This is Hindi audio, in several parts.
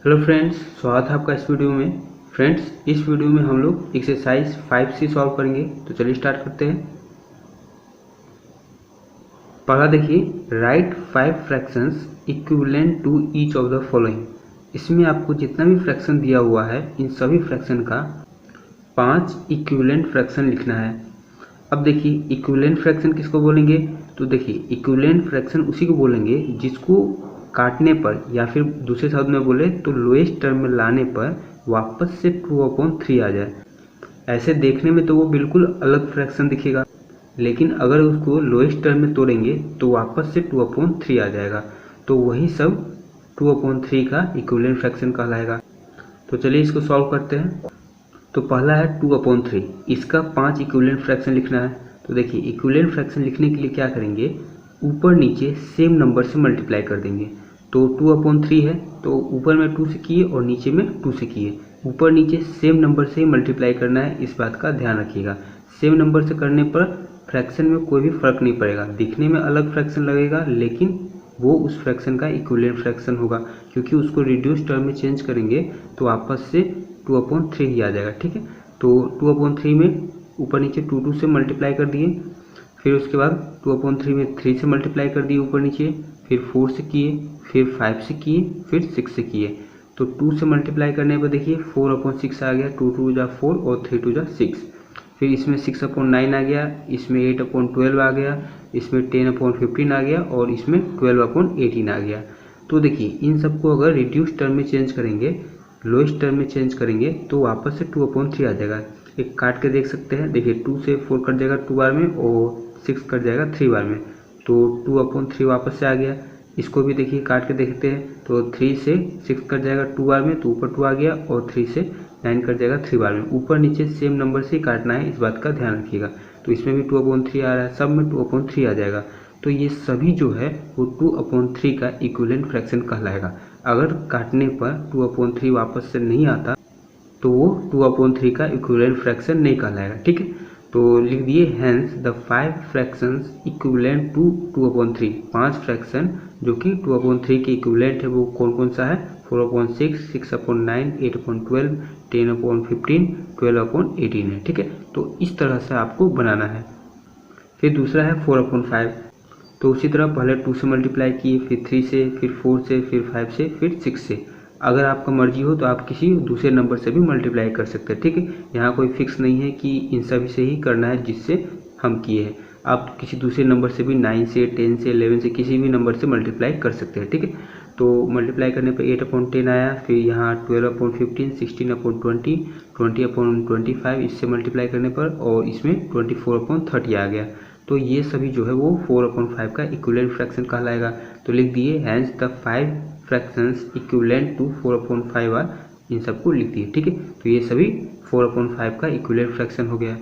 हेलो फ्रेंड्स, स्वागत है आपका इस वीडियो में। फ्रेंड्स, इस वीडियो में हम लोग एक्सरसाइज 5C सॉल्व करेंगे। तो चलिए स्टार्ट करते हैं। पहला देखिए, write 5 fractions equivalent to each of the following. इसमें आपको जितना भी फ्रैक्शन दिया हुआ है इन सभी फ्रैक्शन का 5 इक्विवेलेंट फ्रैक्शन लिखना है। अब देखिए, इक्विवेलेंट फ्रैक्शन किसको बोलेंगे? तो देखिए, इक्विवेलेंट फ्रैक्शन उसी को बोलेंगे जिसको काटने पर या फिर दूसरे शब्द में बोले तो लोएस्ट टर्म में लाने पर वापस से 2/3 आ जाए। ऐसे देखने में तो वो बिल्कुल अलग फ्रैक्शन दिखेगा, लेकिन अगर उसको लोएस्ट टर्म में तोड़ेंगे तो वापस से 2/3 आ जाएगा। तो वही सब 2/3 का इक्विवेलेंट फ्रैक्शन कहलाएगा। तो चलिए इसको सॉल्व करते हैं। तो पहला है 2/3, इसका 5 इक्विवेलेंट फ्रैक्शन लिखना है। तो देखिए, इक्विवेलेंट फ्रैक्शन लिखने के लिए क्या करेंगे, ऊपर नीचे सेम नंबर से मल्टीप्लाई कर देंगे। तो 2/3 है तो ऊपर में 2 से किए और नीचे में 2 से किए। ऊपर नीचे सेम नंबर से ही मल्टीप्लाई करना है, इस बात का ध्यान रखिएगा। सेम नंबर से करने पर फ्रैक्शन में कोई भी फर्क नहीं पड़ेगा, दिखने में अलग फ्रैक्शन लगेगा लेकिन वो उस फ्रैक्शन का इक्विवेलेंट फ्रैक्शन होगा, क्योंकि उसको रिड्यूस टर्म में चेंज करेंगे तो वापस से 2/3 ही आ जाएगा। ठीक है, तो 2/3 में ऊपर नीचे 2 से मल्टीप्लाई कर दिए, फिर उसके बाद 2/3 में 3 से मल्टीप्लाई कर दिए ऊपर नीचे, फिर 4 से किए, फिर 5 से किए, फिर 6 से किए। तो 2 से मल्टीप्लाई करने पर देखिए 4/6 आ गया, 2 2 जा 4 और 3 2 जा 6। फिर इसमें 6/9 आ गया, इसमें 8/12 आ गया, इसमें 10/15 आ गया और इसमें 12/18 आ गया। तो देखिए, इन सबको अगर रिड्यूस टर्म में चेंज करेंगे, लोएस्ट टर्म में चेंज करेंगे तो वापस से 2/3 आ जाएगा। एक काट के देख सकते हैं। देखिए, 2 से 4 कट जाएगा 2 बार में और 6 कट जाएगा 3 बार में, तो 2/3 वापस से आ गया। इसको भी देखिए काट के देखते हैं। तो 3 से 6 कट जाएगा 2 बार में, तो ऊपर 2 आ गया और 3 से 9 कट जाएगा 3 बार में। ऊपर नीचे सेम नंबर से ही काटना है, इस बात का ध्यान रखिएगा। तो इसमें भी 2/3 आ रहा है, सब में 2/3 आ जाएगा। तो ये सभी जो है वो 2/3 का इक्विवेलेंट फ्रैक्शन कहलाएगा। अगर काटने पर 2/3 वापस से नहीं आता तो वो 2/3 का इक्विवेलेंट फ्रैक्शन नहीं कहलाएगा। ठीक है, तो लिख दिए hence the 5 fractions equivalent to 2/3। 5 fraction जो कि 2/3 के इक्विवेलेंट है वो कौन कौन सा है? 4/6, 6/9, 8/12, 10/15, 12/18 है। ठीक है, तो इस तरह से आपको बनाना है। फिर दूसरा है 4/5। तो उसी तरह पहले 2 से मल्टीप्लाई किए, फिर 3 से, फिर 4 से, फिर 5 से, फिर 6 से। अगर आपका मर्जी हो तो आप किसी दूसरे नंबर से भी मल्टीप्लाई कर सकते हैं। ठीक है, यहाँ कोई फिक्स नहीं है कि इन सभी से ही करना है जिससे हम किए हैं। आप किसी दूसरे नंबर से भी 9 से, 10 से, 11 से, किसी भी नंबर से मल्टीप्लाई कर सकते हैं। ठीक है, तो मल्टीप्लाई करने पर 8/10 आया, फिर यहाँ 12/15, 16/20, 20/25 इससे मल्टीप्लाई करने पर, और इसमें 24/30 आ गया। तो ये सभी जो है वो 4/5 का इक्विवेलेंट फ्रैक्शन कहलाएगा। तो लिख दिए hence the 5 fractions equivalent to 4/5 are. इन सबको लिख दिए। ठीक है, तो ये सभी 4/5 का इक्विवेलेंट फ्रैक्शन हो गया।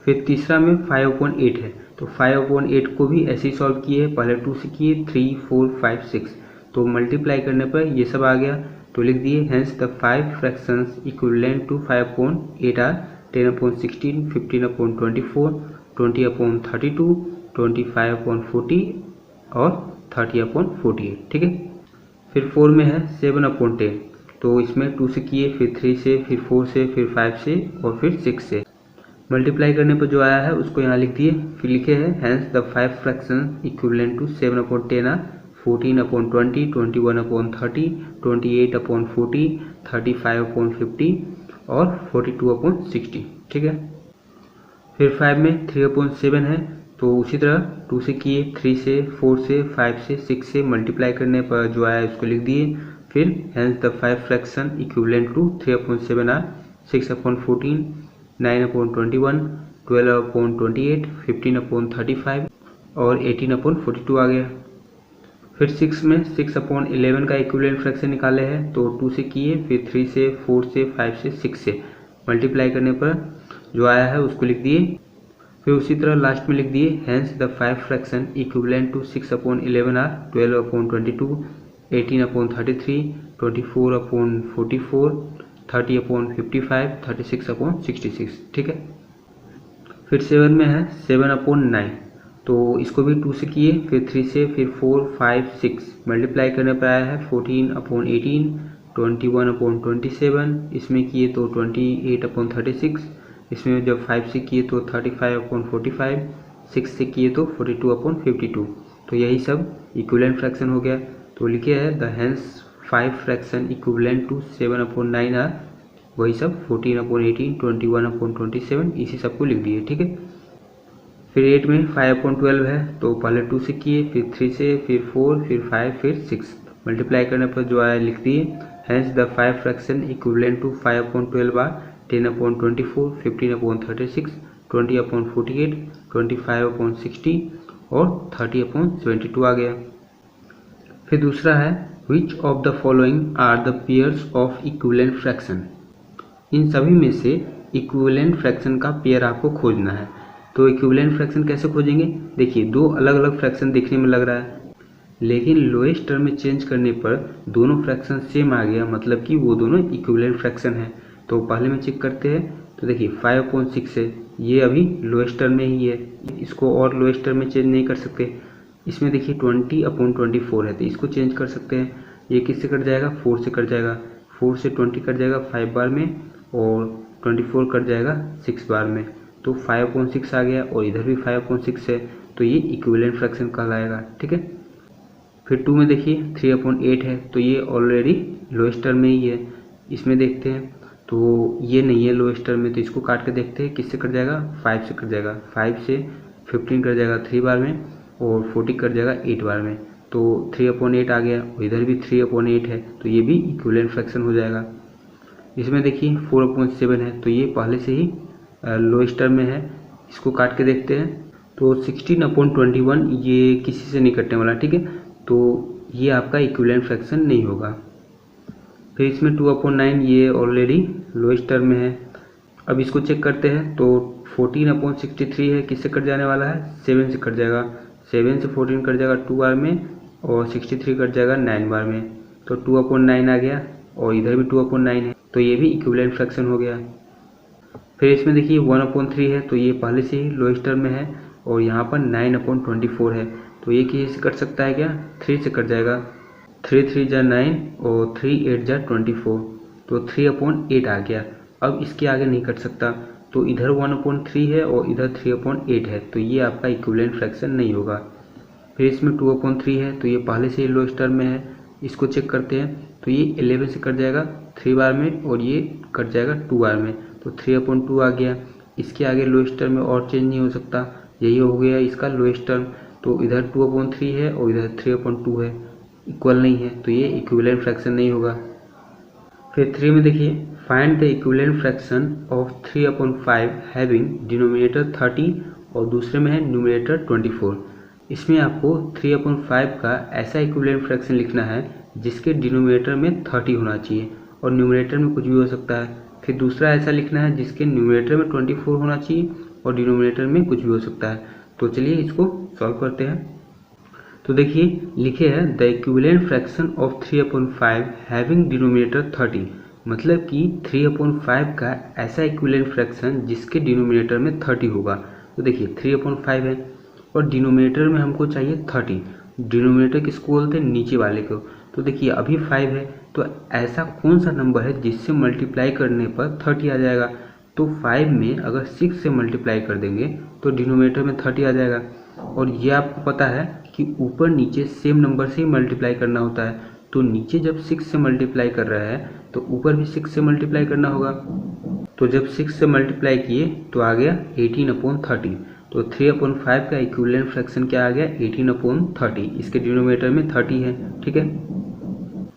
फिर तीसरा में 5/8 है। तो 5/8 को भी ऐसे ही सॉल्व किए हैं, पहले 2 से किए, 3, 4, 5, 6। तो मल्टीप्लाई करने पर ये सब आ गया। तो लिख दिए hence the 5 fractions equivalent to 5/8 are 10/16, 15/24, 20/32, 25/40 और 30/48। ठीक है, फिर 4 में है 7/10। तो इसमें 2 से किए, फिर 3 से, फिर 4 से, फिर 5 से और फिर 6 से। मल्टीप्लाई करने पर जो आया है उसको यहाँ लिख दिए। फिर लिखे हैं hence the 5 fraction equivalent to 7/10 are 14/20, 21/30, 28/40, 35/50 और 42/60। ठीक है, फिर 5 में 3/7 है। तो उसी तरह 2 से किए, 3 से, 4 से, 5 से, 6 से मल्टीप्लाई करने पर जो आया उसको लिख दिए। फिर hence the 5 fraction equivalent to 3/7 are 6/14, 9/21, 12/28, 15/35 और 18/42 आ गया। फिर 6 में 6/11 का इक्विवेलेंट फ्रैक्शन निकाले हैं। तो 2 से किए, फिर 3 से, 4 से, 5 से, 6 से मल्टीप्लाई करने पर जो आया है उसको लिख दिए। फिर उसी तरह लास्ट में लिख दिए hence the 5 fraction equivalent to 6/11 are 12/22, 18/33, 24/44, 30/55, 36/66। ठीक है, फिर 7 में है 7/9। तो इसको भी 2 से किए, फिर 3 से, फिर 4, 5, 6 मल्टीप्लाई करने पर आया है 14/18, 21/27, इसमें किए तो 28/36, इसमें जब 5 से किए तो 35/45, 6 से किए तो 42/52। तो यही सब इक्विवेलेंट फ्रैक्शन हो गया। तो लिखे है the hence 5 fraction equivalent to 7/9 are, वही सब 14/18, 21/27, इसी सबको लिख दिए। ठीक है। फिर 8 में 5/12 है, तो पहले 2 से किए, फिर 3 से, फिर 4, फिर 5, फिर 6, मल्टीप्लाई करने पर जो आया लिख दिए। Hence the 5 fraction equivalent to 5/12 are 10/24, 15/36, 20/48, 25/60 और 30/72 आ गया। फिर दूसरा है which of the following are the pairs of equivalent fraction. इन सभी में से इक्विवेलेंट फ्रैक्शन का पेयर आपको खोजना है। तो इक्विवेलेंट फ्रैक्शन कैसे खोजेंगे? देखिए, दो अलग अलग फ्रैक्शन दिखने में लग रहा है, लेकिन लोएस्ट टर्म में चेंज करने पर दोनों फ्रैक्शन सेम आ गया, मतलब कि वो दोनों इक्विवेलेंट फ्रैक्शन है। तो पहले में चेक करते हैं। तो देखिए 5/6 है, ये अभी लोएस्ट टर्म में ही है, इसको और लोएस्ट टर्म में चेंज नहीं कर सकते। इसमें देखिए 20/24 है, तो इसको चेंज कर सकते हैं। ये किससे कट जाएगा? 4 से कट जाएगा, 4 से 20 कट जाएगा 5 बार में, और 24 कट जाएगा 6 बार में। तो 5/6 आ गया, और इधर भी 5/6 है, तो ये इक्विवेलेंट फ्रैक्शन कहलाएगा। ठीक है। फिर 2 में देखिए 3/8 है, तो ये ऑलरेडी लोएस्ट टर्म में ही है। इसमें देखते हैं तो ये नहीं है लोएस्ट टर्म में, तो इसको काट के देखते हैं किससे कट जाएगा? 5 से कट जाएगा, 5 से 15 कट जाएगा 3 बार में, और 40 कट जाएगा 8 बार में। तो 3/8 आ गया, और इधर भी 3/8 है, तो ये भी इक्विवेलेंट फ्रैक्शन हो जाएगा। इसमें देखिए 4/7 है, तो ये पहले से ही लोएस्ट टर्म में है, इसको काट के देखते हैं। तो 16/21 ये किसी से नहीं कटने वाला। ठीक है। तो ये आपका इक्विवेलेंट फ्रैक्शन नहीं होगा। फिर इसमें 2/9 ये ऑलरेडी लोएस्ट टर्म में है। अब इसको चेक करते हैं। तो 14/63 है, किससे कट जाने वाला है? 7 से कट जाएगा, 7 से 14 कट जाएगा 2 बार में, और 63 कट जाएगा 9 बार में। तो 2/9 आ गया, और इधर भी 2/9 है, तो ये भी इक्विवेलेंट फ्रैक्शन हो गया। फिर इसमें देखिए 1/3 है, तो ये पहले से ही लोएस्ट टर्म में है, और यहाँ पर 9/24 है, तो ये किसी से कट सकता है क्या? 3 से कट जाएगा, 3 3 जा 9, और 3 8 जा 24, तो 3/8 आ गया। अब इसके आगे नहीं कट सकता, तो इधर 1/3 है और इधर 3/8 है, तो ये आपका इक्विवेलेंट फ्रैक्शन नहीं होगा। फिर इसमें 2/3 है, तो ये पहले से ही लोएस्ट टर्म में है, इसको चेक करते हैं। तो ये 11 से कट जाएगा 3 बार में, और ये कट जाएगा 2 बार में, तो 3/2 आ गया। इसके आगे लोएस्ट टर्म में और चेंज नहीं हो सकता, यही हो गया इसका लोएस्ट टर्म। तो इधर 2/3 है और इधर 3/2 है, इक्वल नहीं है, तो ये इक्विवेलेंट फ्रैक्शन नहीं होगा। फिर 3 में देखिए find the equivalent fraction of 3/5 having denominator 30 और दूसरे में है न्यूमरेटर 24। इसमें आपको 3/5 का ऐसा इक्विवेलेंट फ्रैक्शन लिखना है जिसके डिनोमिनेटर में 30 होना चाहिए और न्यूमरेटर में कुछ भी हो सकता है। फिर दूसरा ऐसा लिखना है जिसके न्यूमरेटर में 24 होना चाहिए और डिनोमिनेटर में कुछ भी हो सकता है। तो चलिए इसको सॉल्व करते हैं। तो देखिए लिखे है the equivalent fraction of 3/5 having denominator 30, मतलब कि 3/5 का ऐसा इक्विवेलेंट फ्रैक्शन जिसके डिनोमिनेटर में 30 होगा। तो देखिए 3/5 है और डिनोमिनेटर में हमको चाहिए 30। डिनोमिनेटर किसको बोलते हैं? नीचे वाले को। तो देखिए अभी 5 है, तो ऐसा कौन सा नंबर है जिससे मल्टीप्लाई करने पर 30 आ जाएगा? तो 5 में अगर 6 से मल्टीप्लाई कर देंगे तो डिनोमिनेटर में 30 आ जाएगा। और ये आपको पता है कि ऊपर नीचे सेम नंबर से ही मल्टीप्लाई करना होता है। तो नीचे जब 6 से मल्टीप्लाई कर रहा है तो ऊपर भी 6 से मल्टीप्लाई करना होगा। तो जब 6 से मल्टीप्लाई किए तो आ गया 18/30। तो 3/5 का इक्विवेलेंट फ्रैक्शन क्या आ गया? 18/30। इसके डिनोमिनेटर में 30 है। ठीक है।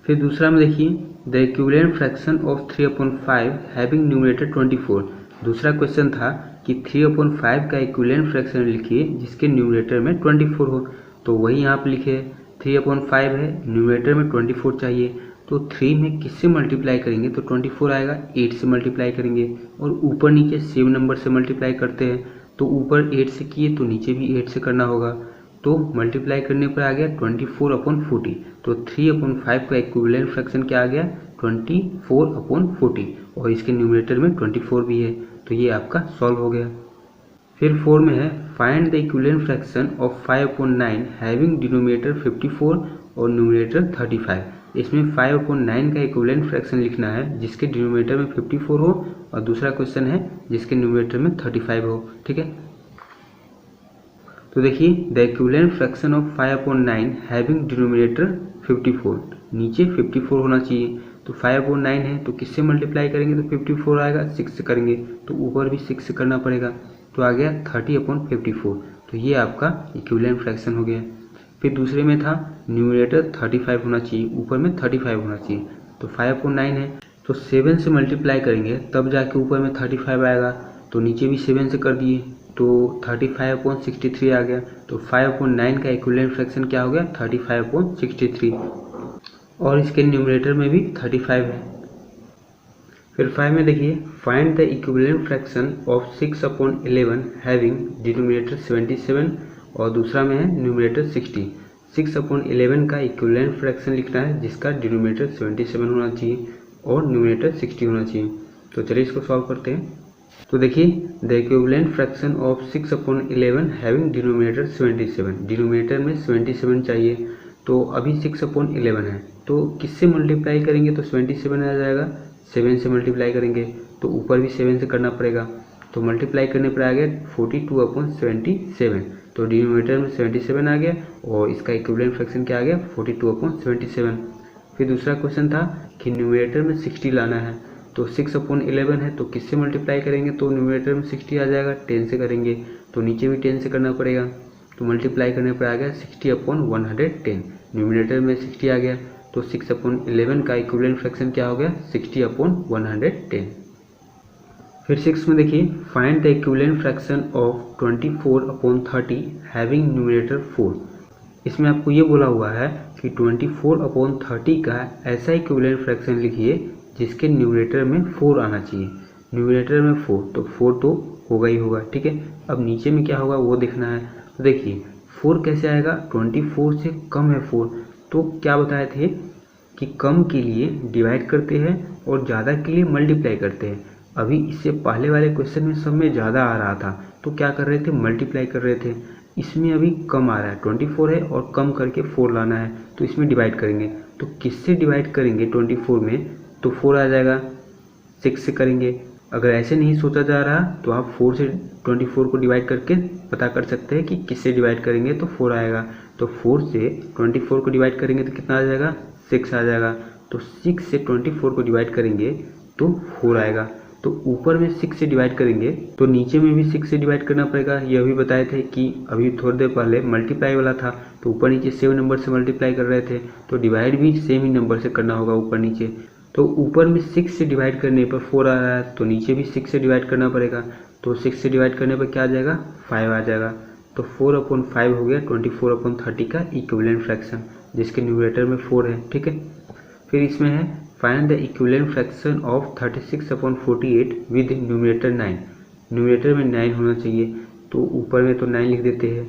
फिर दूसरा में देखिए the equivalent fraction of 3/5 having numerator 24। दूसरा क्वेश्चन था कि 3/5 का इक्विवेलेंट फ्रैक्शन लिखिए जिसके न्यूमरेटर में 24 हो। तो वही यहाँ पे लिखे 3/5 है, न्यूमरेटर में 24 चाहिए। तो 3 में किससे मल्टीप्लाई करेंगे तो 24 आएगा, 8 से मल्टीप्लाई करेंगे। और ऊपर नीचे सेम नंबर से मल्टीप्लाई करते हैं, तो ऊपर 8 से किए तो नीचे भी 8 से करना होगा। तो मल्टीप्लाई करने पर आ गया 24/40। तो 3/5 का इक्विवेलेंट फ्रैक्शन क्या आ गया? 24/40, और इसके न्यूमरेटर में 24 भी है। तो ये आपका सॉल्व हो गया। फिर 4 में है find the equivalent fraction of 5/9 having denominator 54 और न्यूमरेटर 35। इसमें 5/9 का इक्विवेलेंट फ्रैक्शन लिखना है जिसके डिनोमिनेटर में 54 हो और दूसरा क्वेश्चन है जिसके न्यूमरेटर में 35 हो। ठीक है, तो देखिए the equivalent fraction of 5/9 having denominator 54, नीचे 54 होना चाहिए। तो 5/9 है तो किससे मल्टीप्लाई करेंगे तो 54 आएगा, 6 से करेंगे तो ऊपर भी 6 से करना पड़ेगा, तो आ गया 30/54। तो ये आपका इक्विवेलेंट फ्रैक्शन हो गया। फिर दूसरे में था न्यूमरेटर 35 होना चाहिए, ऊपर में 35 होना चाहिए। तो 5/9 है तो 7 से मल्टीप्लाई करेंगे तब जाके ऊपर में 35 आएगा, तो नीचे भी 7 से कर दिए तो 35/63 आ गया। तो 5/9 का इक्विवेलेंट फ्रैक्शन क्या हो गया 35/63, और इसके न्यूमरेटर में भी 35 है। फिर 5 में देखिए find the equivalent fraction of 6/11 having denominator 77 और दूसरा में है न्यूमरेटर 60। 6/11 का इक्विवेलेंट फ्रैक्शन लिखना है जिसका डिनोमिनेटर 77 होना चाहिए और न्यूमरेटर 60 होना चाहिए। तो चलिए इसको सॉल्व करते हैं। तो देखिए the equivalent fraction of 6/11 having denominator 77, denominator में 77 चाहिए। तो अभी 6/11 है तो किससे मल्टीप्लाई करेंगे तो 77 आ जाएगा, 7 से मल्टीप्लाई करेंगे तो ऊपर भी 7 से करना पड़ेगा, तो मल्टीप्लाई करने पर आ गया 42/77। तो डिनोमिनेटर में 77 आ गया और इसका इक्विवेलेंट फ्रैक्शन क्या आ गया 42/77। फिर दूसरा क्वेश्चन था कि न्यूमरेटर में 60 लाना है। तो 6/11 है तो किससे मल्टीप्लाई करेंगे तो न्यूमरेटर में 60 आ जाएगा, 10 से करेंगे तो नीचे भी 10 से करना पड़ेगा, तो मल्टीप्लाई करने पर आ गया 60/110। न्यूमरेटर में 60 आ गया तो 6/11 का इक्विवेलेंट फ्रैक्शन क्या हो गया 60/110। फिर 6 में देखिए find the equivalent fraction of 24/30 having numerator 4। इसमें आपको ये बोला हुआ है कि 24/30 का ऐसा इक्विवेलेंट फ्रैक्शन लिखिए जिसके न्यूमरेटर में 4 आना चाहिए। न्यूमरेटर में 4 तो 4 तो होगा ही होगा। ठीक है, अब नीचे में क्या होगा वो देखना है। तो देखिए 4 कैसे आएगा, 24 से कम है 4, तो क्या बताए थे कि कम के लिए डिवाइड करते हैं और ज़्यादा के लिए मल्टीप्लाई करते हैं। अभी इससे पहले वाले क्वेश्चन में सब में ज़्यादा आ रहा था तो क्या कर रहे थे मल्टीप्लाई कर रहे थे, इसमें अभी कम आ रहा है 24 है और कम करके 4 लाना है तो इसमें डिवाइड करेंगे। तो किससे डिवाइड करेंगे 24 में तो 4 आ जाएगा, 6 से करेंगे। अगर ऐसे नहीं सोचा जा रहा तो आप 4 से 24 को डिवाइड करके पता कर सकते हैं कि किससे डिवाइड करेंगे तो 4 आएगा। तो 4 से 24 को डिवाइड करेंगे तो कितना आ जाएगा 6 आ जाएगा। तो 6 से 24 को डिवाइड करेंगे तो 4 आएगा। तो ऊपर में 6 से डिवाइड करेंगे तो नीचे में भी 6 से डिवाइड करना पड़ेगा। ये अभी बताए थे कि अभी थोड़ी देर पहले मल्टीप्लाई वाला था तो ऊपर नीचे सेम नंबर से मल्टीप्लाई कर रहे थे, तो डिवाइड भी सेम ही नंबर से करना होगा ऊपर नीचे। तो ऊपर में 6 से डिवाइड करने पर 4 आ रहा है तो नीचे भी 6 से डिवाइड करना पड़ेगा, तो 6 से डिवाइड करने पर क्या आ जाएगा 5 आ जाएगा। तो 4/5 हो गया 24/30 का इक्विवेलेंट फ्रैक्शन जिसके न्यूमरेटर में 4 है। ठीक है, फिर इसमें है find the equivalent fraction of 36/48 with numerator 9। Numerator में 9 होना चाहिए तो ऊपर में तो 9 लिख देते हैं।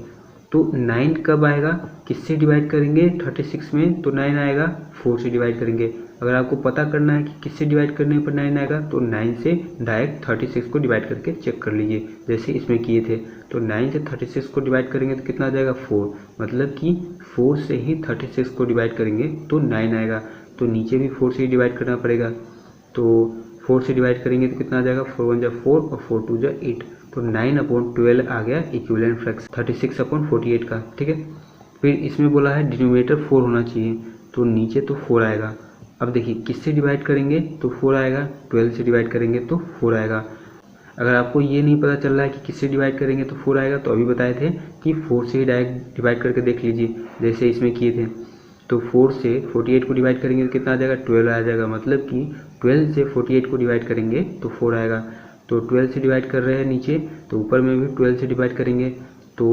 तो 9 कब आएगा, किससे डिवाइड करेंगे 36 में तो 9 आएगा 4 से डिवाइड करेंगे। अगर आपको पता करना है कि किससे डिवाइड करने पर 9 आएगा तो 9 से डायरेक्ट 36 को डिवाइड करके चेक कर लीजिए जैसे इसमें किए थे। तो 9 से 36 को डिवाइड करेंगे तो कितना आ जाएगा 4, मतलब कि 4 से ही 36 को डिवाइड करेंगे तो 9 आएगा। तो नीचे भी 4 से ही डिवाइड करना पड़ेगा, तो 4 से डिवाइड करेंगे तो कितना आ जाएगा 4 1 4 और 4 2 8। तो 9/12 आ गया इक्विवेलेंट फ्रैक्शन 36/48 का। ठीक है, फिर इसमें बोला है डिनोमिनेटर 4 होना चाहिए तो नीचे तो 4 आएगा। अब देखिए किससे डिवाइड करेंगे तो 4 आएगा, 12 से डिवाइड करेंगे तो 4 आएगा। अगर आपको ये नहीं पता चल रहा है कि किससे डिवाइड करेंगे तो 4 आएगा तो अभी बताए थे कि 4 से ही डायरेक्ट डिवाइड करके देख लीजिए जैसे इसमें किए थे। तो 4 से 48 को डिवाइड करेंगे तो कितना आ जाएगा 12 आ जाएगा, मतलब कि 12 से 48 को डिवाइड करेंगे तो 4 आएगा। तो 12 से डिवाइड कर रहे हैं नीचे तो ऊपर में भी 12 से डिवाइड करेंगे तो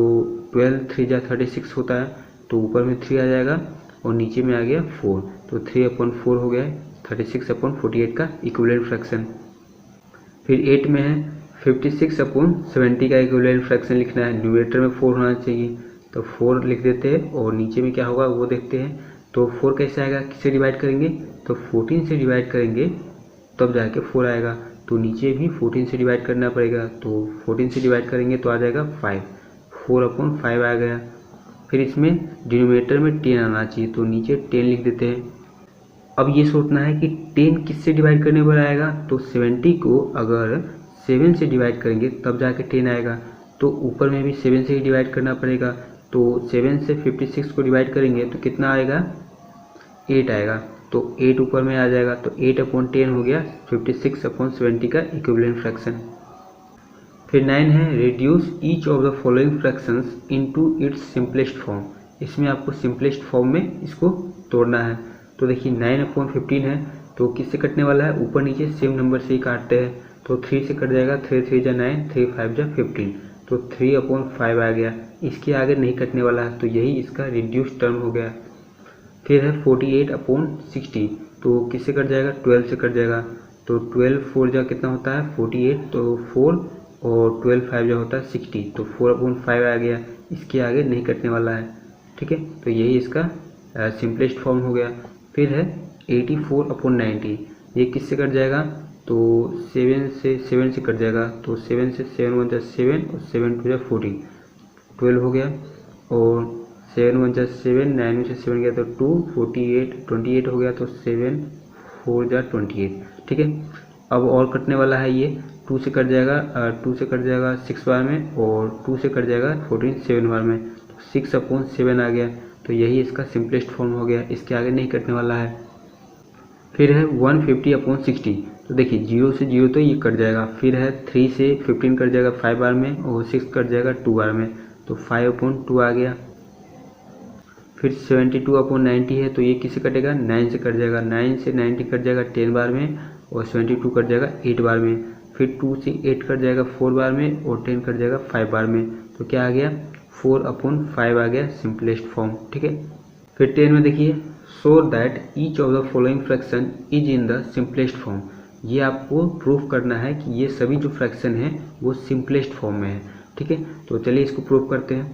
12 3 36 होता है तो ऊपर में 3 आ जाएगा और नीचे में आ गया 4। तो 3/4 हो गया 36/48 का इक्विवेलेंट फ्रैक्शन। फिर 8 में है 56/70 का इक्विवेलेंट फ्रैक्शन लिखना है। न्यूमरेटर में 4 होना चाहिए तो 4 लिख देते हैं और नीचे में क्या होगा वो देखते हैं। तो 4 कैसे आएगा, किससे डिवाइड करेंगे तो 14 से डिवाइड करेंगे तब जाके 4 आएगा। तो नीचे भी 14 से डिवाइड करना पड़ेगा, तो 14 से डिवाइड करेंगे तो आ जाएगा 5, 4/5 आ गया। फिर इसमें डिनोमिनेटर में 10 आना चाहिए तो नीचे 10 लिख देते हैं। अब ये सोचना है कि 10 किससे डिवाइड करने पर आएगा, तो 70 को अगर 7 से डिवाइड करेंगे तब जाके 10 आएगा, तो ऊपर में भी 7 से ही डिवाइड करना पड़ेगा। तो 7 से 56 को डिवाइड करेंगे तो कितना आएगा, 8 आएगा, तो 8 ऊपर में आ जाएगा, तो 8/10 हो गया 56/70 का इक्विवेलेंट फ्रैक्शन। फिर 9 है reduce each of the following fractions into its simplest form. इसमें आपको सिंपलेस्ट फॉर्म में इसको तोड़ना है। तो देखिए 9/15 है, तो किससे कटने वाला है, ऊपर नीचे सेम नंबर से ही काटते हैं। तो 3 से कट जाएगा, 3 3 जा 9, 3 5 जा 15, तो 3/5 आ गया। इसके आगे नहीं कटने वाला है, तो यही इसका रिड्यूस टर्म हो गया। फिर है 48/60, तो किससे कट जाएगा, 12 से कट जाएगा। तो 12 4 जा कितना होता है 48, तो 4 और 12 5 जा होता है 60, तो 4/5 आ गया। इसके आगे नहीं कटने वाला है, ठीक है। तो यही इसका सिंपलेस्ट फॉर्म हो गया। फिर है 84/90, ये किससे कट जाएगा, तो 7 से कट जाएगा। तो 7 से 7 1 जा 7 और 7 2 जा 14, 12 हो गया। और 7 1 जा 7, 9 में से 7 गया तो 2, 48 28 हो गया, तो 7 4 जा 28, ठीक है। अब और कटने वाला है, ये 2 से कट जाएगा, 2 से कट जाएगा 6 बार में, और 2 से कट जाएगा 14 7 बार में, तो 6/7 आ गया। तो यही इसका सिंपलेस्ट फॉर्म हो गया, इसके आगे नहीं कटने वाला है। फिर है 150/60, तो देखिए 0 से 0 तो ये कट जाएगा। फिर है 3 से 15 कट जाएगा 5 बार में, और 6 कट जाएगा 2 बार में, तो 5/2 आ गया। फिर 72/90 है, तो ये किससे कटेगा, 9 से कट जाएगा। 9 से 90 कट जाएगा 10 बार में, और 72 कट जाएगा 8 बार में। फिर 2 से 8 कट जाएगा 4 बार में, और 10 कट जाएगा 5 बार में, तो क्या आ गया 4/5 आ गया सिंपलेस्ट फॉर्म, ठीक है। फिर 10 में देखिए show that each of the following fraction is in the simplest form. ये आपको प्रूफ करना है कि ये सभी जो फ्रैक्शन है वो सिंपलेस्ट फॉर्म में है, ठीक है। तो चलिए इसको प्रूफ करते हैं।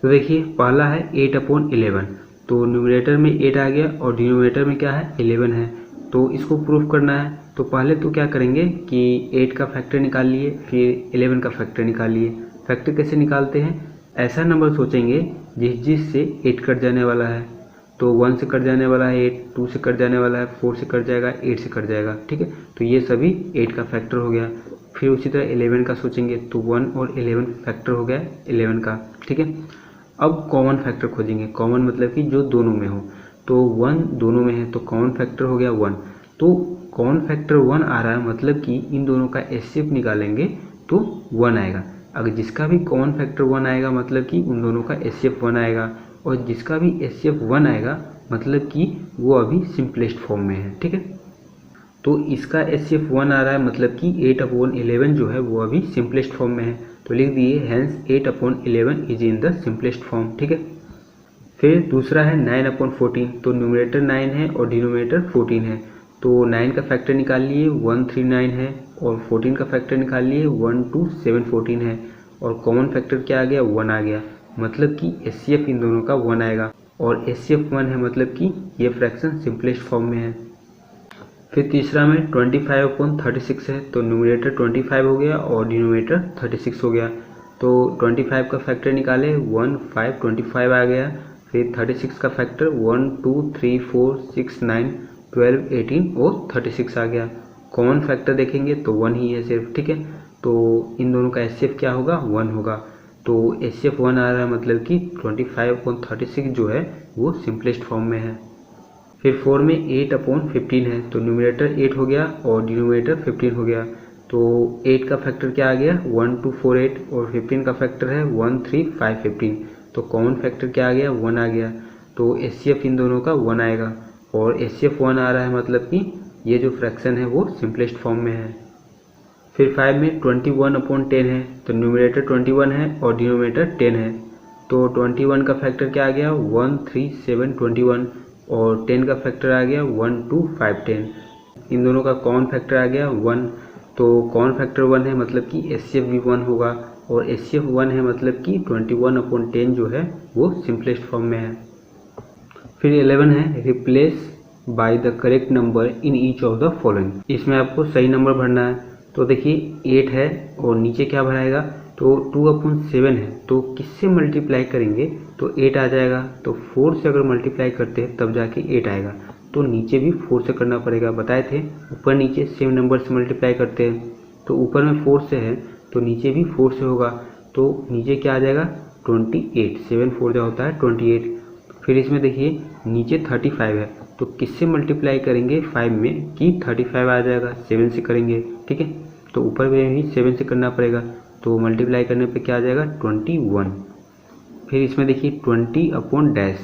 तो देखिए पहला है 8/11, तो न्यूमरेटर में 8 आ गया और डिनोमिनेटर में क्या है 11 है। तो इसको प्रूफ करना है, तो पहले तो क्या करेंगे कि 8 का फैक्टर निकाल लिए, फिर 11 का फैक्टर निकाल लिए। फैक्टर कैसे निकालते हैं, ऐसा नंबर सोचेंगे जिससे 8 कट जाने वाला है। तो 1 से कट जाने वाला है 8, 2 से कट जाने वाला है 4 से कट जाएगा, 8 से कट जाएगा, ठीक है। तो ये सभी 8 का फैक्टर हो गया। फिर उसी तरह 11 का सोचेंगे, तो 1 और 11 फैक्टर हो गया 11 का, ठीक है। अब कॉमन फैक्टर खोजेंगे, कॉमन मतलब कि जो दोनों में हो। तो 1 दोनों में है, तो कॉमन फैक्टर हो गया 1। तो कॉमन फैक्टर 1 आ रहा है, मतलब कि इन दोनों का एचसीएफ निकालेंगे तो 1 आएगा। अगर जिसका भी कॉमन फैक्टर 1 आएगा मतलब कि उन दोनों का एचसीएफ 1 आएगा, और जिसका भी एचसीएफ 1 आएगा मतलब कि वो अभी सिंपलेस्ट फॉर्म में है, ठीक है। तो इसका एचसीएफ 1 आ रहा है, मतलब कि 8/11 जो है वो अभी सिंपलेस्ट फॉर्म में है। तो लिख दिए hence 8/11 is in the simplest form, ठीक है। फिर दूसरा है 9/14, तो न्यूमरेटर 9 है और डिनोमिनेटर 14 है। तो 9 का फैक्टर निकाल लिए 139 है, और 14 का फैक्टर निकाल लिए 12714 है, और कॉमन फैक्टर क्या आ गया 1 आ गया, मतलब कि एचसीएफ इन दोनों का 1 आएगा, और एचसीएफ 1 है मतलब कि ये फ्रैक्शन सिंपलेस्ट फॉर्म में है। फिर तीसरा में 25/36 है, तो न्यूमरेटर 25 हो गया और डिनोमिनेटर 36 हो गया। तो 25 का फैक्टर निकाले 1525 आ गया। फिर 36 का फैक्टर 1 2 3 4 6 9 12 18 और 36 आ गया। कॉमन फैक्टर देखेंगे तो 1 ही है सिर्फ, ठीक है। तो इन दोनों का एचसीएफ क्या होगा 1 होगा। तो एचसीएफ 1 आ रहा है, मतलब कि 25/36 जो है वो सिंपलेस्ट फॉर्म में है। फिर 4 में 8/15 है, तो न्यूमरेटर 8 हो गया और डिनोमिनेटर 15 हो गया। तो 8 का फैक्टर क्या आ गया 1248, और 15 का फैक्टर है 13515। तो कॉमन फैक्टर क्या आ गया 1 आ गया। तो एचसीएफ इन दोनों का 1 आएगा, और एचसीएफ 1 आ रहा है, मतलब कि ये जो फ्रैक्शन है वो सिंपलेस्ट फॉर्म में है। फिर 5 में 21/10 है, तो न्यूमरेटर 21 है और डिनोमिनेटर 10 है। तो 21 का फैक्टर क्या आ गया 13721, और 10 का फैक्टर आ गया 12510। इन दोनों का कॉमन फैक्टर आ गया 1। तो कॉमन फैक्टर 1 है, मतलब कि एचसीएफ भी 1 होगा, और एचसीएफ 1 है मतलब कि 21/10 जो है वो सिंपलेस्ट फॉर्म में है। फिर 11 है replace by the correct number in each of the following. इसमें आपको सही नंबर भरना है। तो देखिए 8 है और नीचे क्या भराएगा, तो 2/7 है, तो किससे मल्टीप्लाई करेंगे तो 8 आ जाएगा। तो 4 से अगर मल्टीप्लाई करते हैं तब जाके 8 आएगा। तो नीचे भी 4 से करना पड़ेगा। बताए थे ऊपर नीचे सेम नंबर से मल्टीप्लाई करते हैं, तो ऊपर में 4 से है तो नीचे भी 4 से होगा, तो नीचे क्या आ जाएगा 28, 7 4 जो होता है 28। फिर इसमें देखिए नीचे 35 है, तो किससे मल्टीप्लाई करेंगे 5 में कि 35 आ जाएगा, 7 से करेंगे, ठीक है। तो ऊपर में भी 7 से करना पड़ेगा, तो मल्टीप्लाई करने पे क्या आ जाएगा 21। फिर इसमें देखिए 20 अपॉन डैश,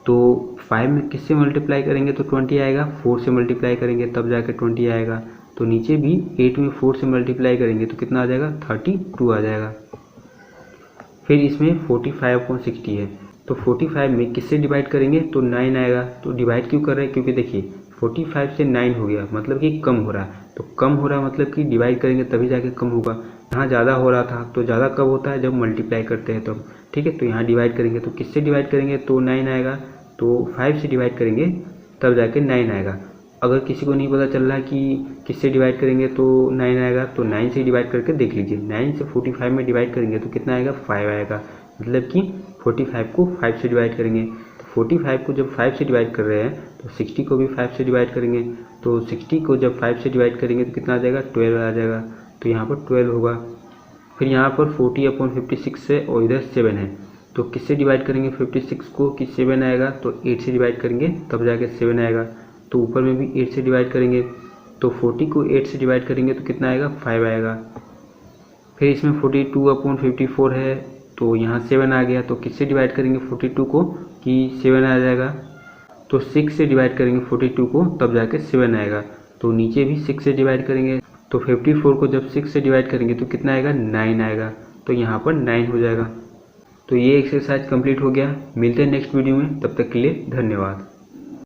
तो 5 में किससे मल्टीप्लाई करेंगे तो 20 आएगा, 4 से मल्टीप्लाई करेंगे तब जाके 20 आएगा। तो नीचे भी 8 में 4 से मल्टीप्लाई करेंगे तो कितना आ जाएगा 32 आ जाएगा। फिर इसमें 45 अपॉन 60 है, तो 45 में किससे डिवाइड करेंगे तो 9 आएगा। तो डिवाइड क्यों कर रहे हैं, क्योंकि देखिए 45 से 9 हो गया मतलब कि कम हो रहा है, तो कम हो रहा है मतलब कि डिवाइड करेंगे तभी जाके कम होगा। यहाँ ज़्यादा हो रहा था, तो ज़्यादा कब होता है जब मल्टीप्लाई करते हैं तब, ठीक है। तो यहाँ डिवाइड करेंगे तो किससे डिवाइड करेंगे तो 9 आएगा, तो 5 से डिवाइड करेंगे तब जाके 9 आएगा। अगर किसी को नहीं पता चल रहा कि किससे डिवाइड करेंगे तो 9 आएगा, तो 9 से डिवाइड करके देख लीजिए। 9 से 45 में डिवाइड करेंगे तो कितना आएगा 5 आएगा, मतलब कि 45 को 5 से डिवाइड करेंगे। तो 45 को जब 5 से डिवाइड कर रहे हैं तो 60 को भी 5 से डिवाइड करेंगे, तो 60 को जब 5 से डिवाइड करेंगे तो कितना आ जाएगा 12 आ जाएगा, तो यहाँ पर 12 होगा। फिर यहाँ पर 40 अपॉन 56 है और इधर 7 है, तो किससे डिवाइड करेंगे 56 को कि 7 आएगा, तो 8 से डिवाइड करेंगे तब जाके 7 आएगा। तो ऊपर में भी 8 से डिवाइड करेंगे, तो 40 को 8 से डिवाइड करेंगे तो कितना आएगा 5 आएगा। फिर इसमें 42 अपॉन 54 है, तो यहाँ 7 आ गया, तो किससे डिवाइड करेंगे 42 को कि 7 आ जाएगा, तो 6 से डिवाइड करेंगे 42 को तब जाके 7 आएगा। तो नीचे भी 6 से डिवाइड करेंगे, तो 54 को जब 6 से डिवाइड करेंगे तो कितना आएगा 9 आएगा, तो यहाँ पर 9 हो जाएगा। तो ये एक्सरसाइज कंप्लीट हो गया। मिलते हैं नेक्स्ट वीडियो में, तब तक के लिए धन्यवाद।